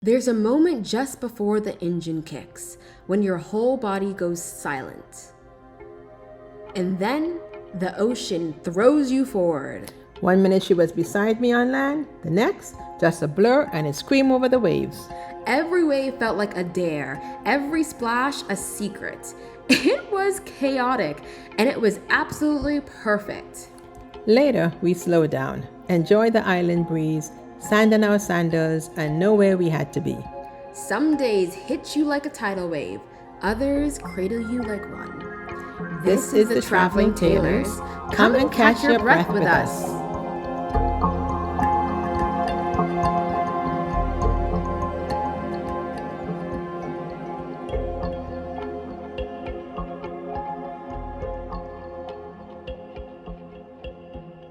There's a moment just before the engine kicks, when your whole body goes silent. And then the ocean throws you forward. 1 minute she was beside me on land, the next, just a blur and a scream over the waves. Every wave felt like a dare, every splash a secret. It was chaotic, and it was absolutely perfect. Later, we slowed down, enjoyed the island breeze, sand on our sandals, and know where we had to be. Some days hit you like a tidal wave, others cradle you like one. This is the Traveling Tailors. Come and catch your breath with us.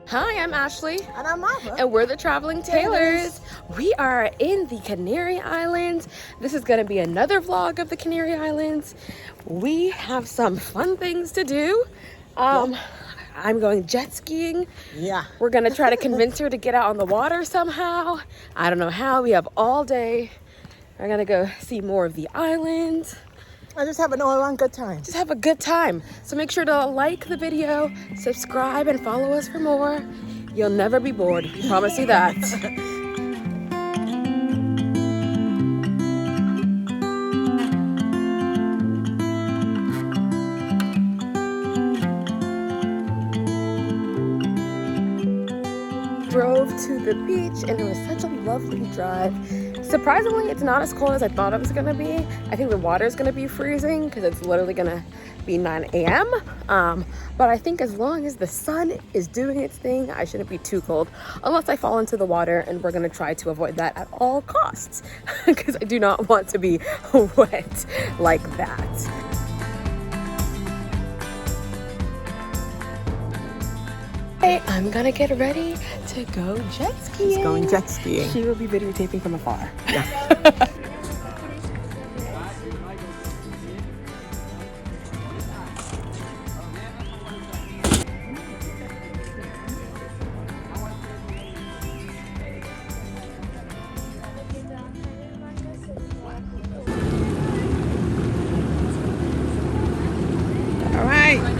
Hi, I'm Ashleigh. And I'm Marva. And we're the Traveling Tailors. We are in the Canary Islands. This is going to be another vlog of the Canary Islands. We have some fun things to do. I'm going jet skiing. Yeah. We're going to try to convince her to get out on the water somehow. I don't know how. We have all day. We're going to go see more of the island. I just have an all-around good time. Just have a good time. So make sure to like the video, subscribe, and follow us for more. You'll never be bored. We promise you that. Drove to the beach and it was such a lovely drive. Surprisingly, it's not as cold as I thought it was gonna be. I think the water is gonna be freezing because it's literally gonna be 9 a.m. But I think as long as the sun is doing its thing, I shouldn't be too cold unless I fall into the water, and we're gonna try to avoid that at all costs because I do not want to be wet like that. Hey, I'm gonna get ready to go jet skiing. She's going jet skiing. She will be videotaping from afar. Yeah. All right.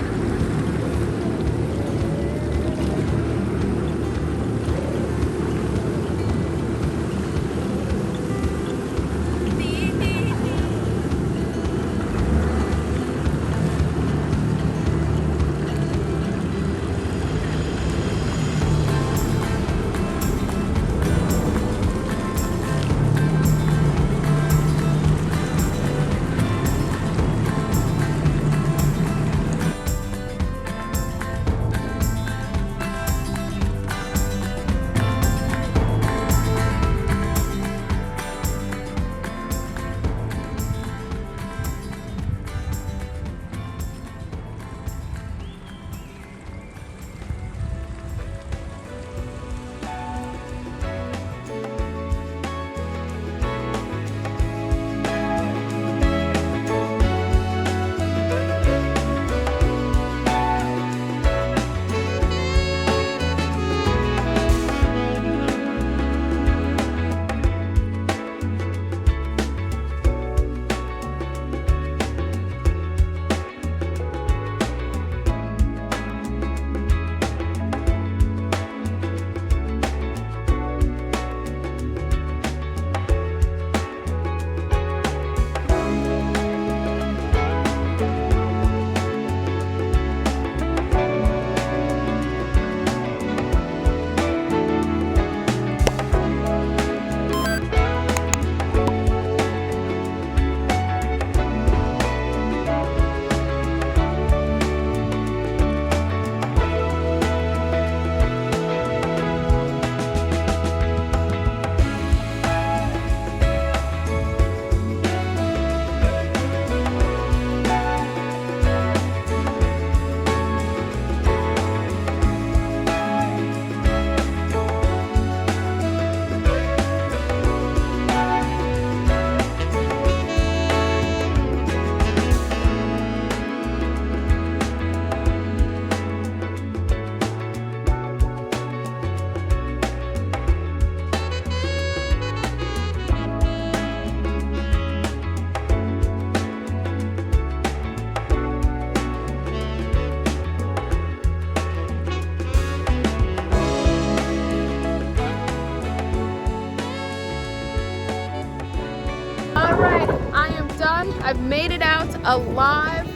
Alright, I am done. I've made it out alive.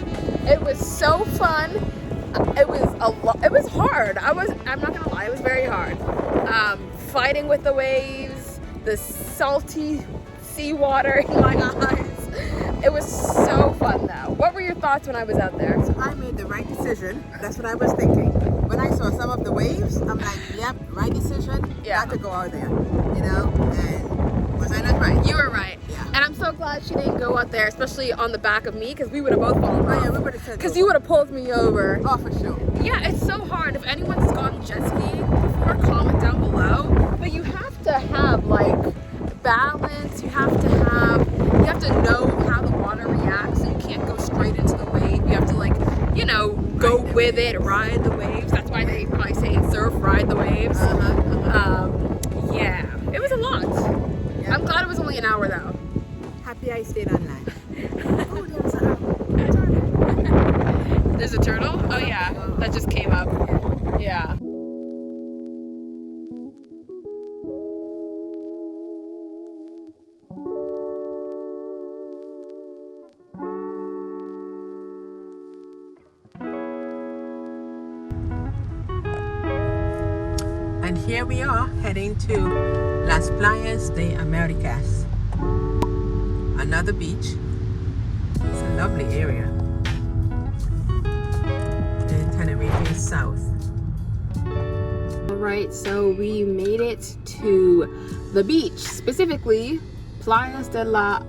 It was so fun. It was hard. I'm not gonna lie, it was very hard. Fighting with the waves, the salty seawater in my eyes. It was so fun though. What were your thoughts when I was out there? So I made the right decision. That's what I was thinking. When I saw some of the waves, I'm like, yep, right decision. Yeah. Not to go out there. You know? And was I not right? You were right. Yeah. And I'm so glad she didn't go out there, especially on the back of me, because we would have both fallen Oh yeah, off. we would have said Because you would have pulled me over. Oh, for sure. Yeah, it's so hard. If anyone's gone jet skiing before, comment down below. But you have to have like balance. You have to know how the water reacts. So you can't go straight into the wave. You have to like, you know, go with it, ride the waves. That's why they probably say surf, ride the waves. Yeah, it was a lot. Yeah. I'm glad it was only an hour though. Happy I stayed online. Oh, there's There's a turtle? Oh yeah, that just came up. Yeah. And here we are heading to Las Playas de Américas. Another beach. It's a lovely area. In Tenerife South. Alright, so we made it to the beach, specifically Playas de las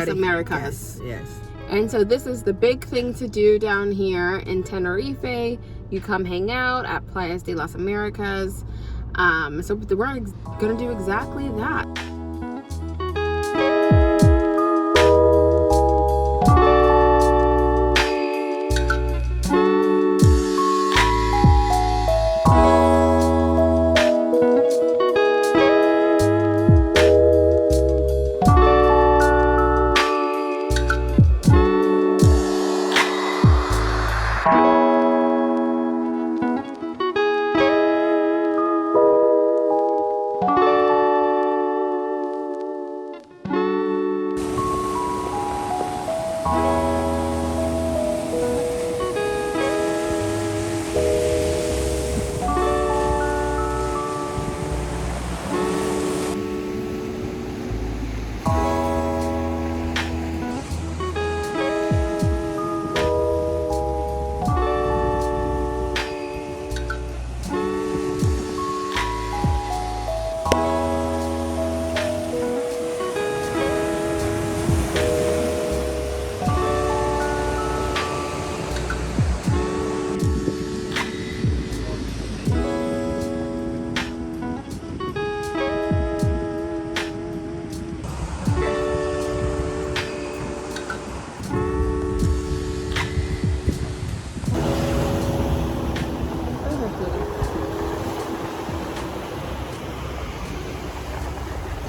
Américas. Yes. And so this is the big thing to do down here in Tenerife. You come hang out at Playas de las Américas. So we're gonna do exactly that.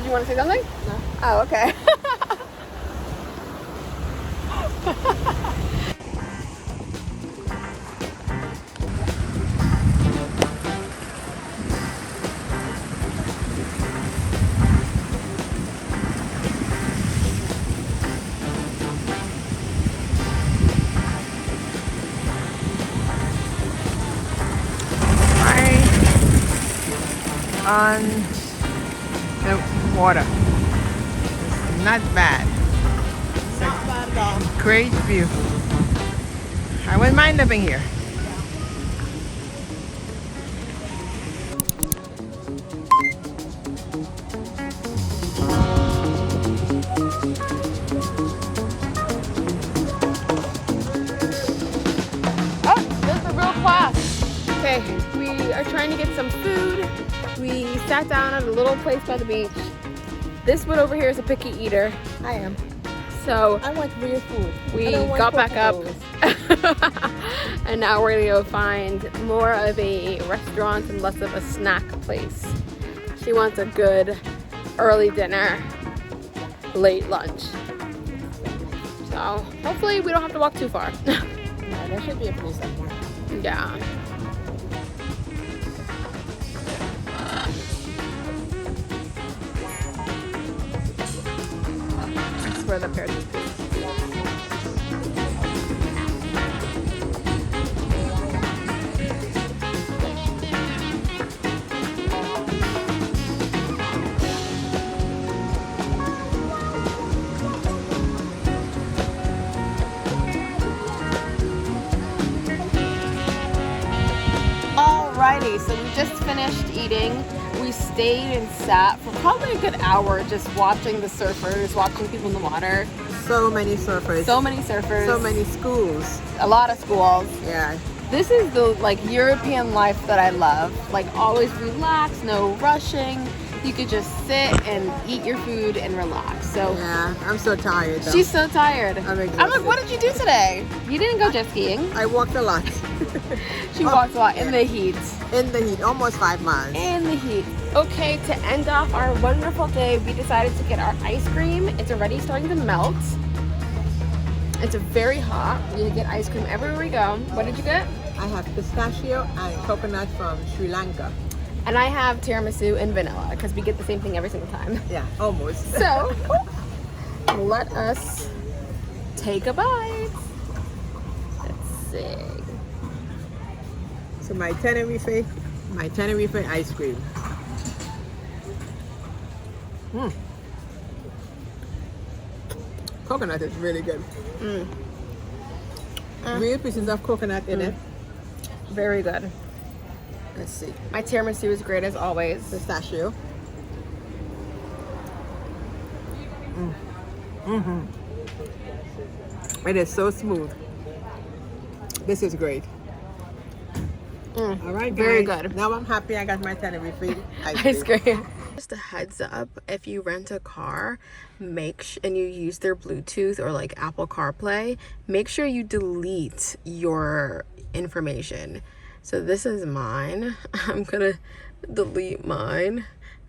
You want to say something? No. Oh, okay. On the water. It's not bad. It's Not bad at all. a great view. I wouldn't mind living here. Oh, this is a real class. Okay, we are trying to get some food. We sat down at a little place by the beach. This one over here is a picky eater. I am. So I want real food. we I don't want got back up Coca-Colas. and now we're gonna go find more of a restaurant and less of a snack place. She wants a good early dinner, late lunch. So hopefully we don't have to walk too far. Yeah, there should be a place somewhere. Yeah. where the parachute is. Alrighty, so we just finished eating. We stayed and sat for probably a good hour just watching the surfers, watching people in the water. So many surfers. So many surfers. So many schools. A lot of schools. Yeah. This is the like European life that I love. Like always relaxed, no rushing. You could just sit and eat your food and relax. So Yeah, I'm so tired though. she's so tired. I'm like, exhausted. what did you do today? You didn't go jet skiing. I walked a lot. She walked a lot in the heat. In the heat, almost 5 miles. In the heat. Okay, to end off our wonderful day, we decided to get our ice cream. It's already starting to melt. It's very hot. We get ice cream everywhere we go. What did you get? I have pistachio and coconut from Sri Lanka. And I have tiramisu and vanilla because we get the same thing every single time. Yeah, almost. So, let us take a bite. Let's see. So my Tenerife ice cream. Coconut is really good. Real pieces of coconut in it. Very good. Let's see. My tiramisu is great as always. Pistachio. It is so smooth. This is great. All right, guys. Very good. Now I'm happy I got my Tenerife Ice cream. Just a heads up, if you rent a car, and you use their Bluetooth or like Apple CarPlay, make sure you delete your information. So this is mine. I'm gonna delete mine.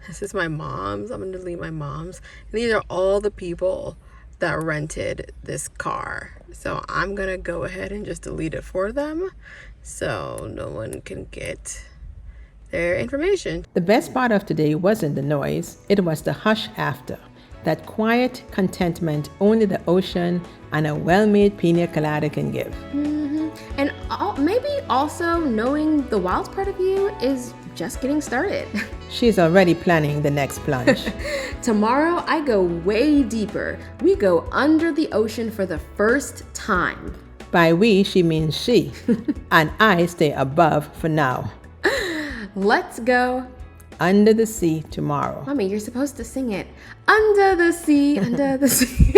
This is my mom's. I'm gonna delete my mom's. And these are all the people that rented this car. So I'm gonna go ahead and just delete it for them so no one can get their information. The best part of today wasn't the noise, it was the hush after. That quiet contentment only the ocean and a well-made piña colada can give. And maybe also knowing the wild part of you is just getting started. She's already planning the next plunge. Tomorrow I go way deeper. We go under the ocean for the first time. By we, she means she. And I stay above for now. Let's go Under the sea tomorrow. Mommy, you're supposed to sing it. Under the sea, under the sea.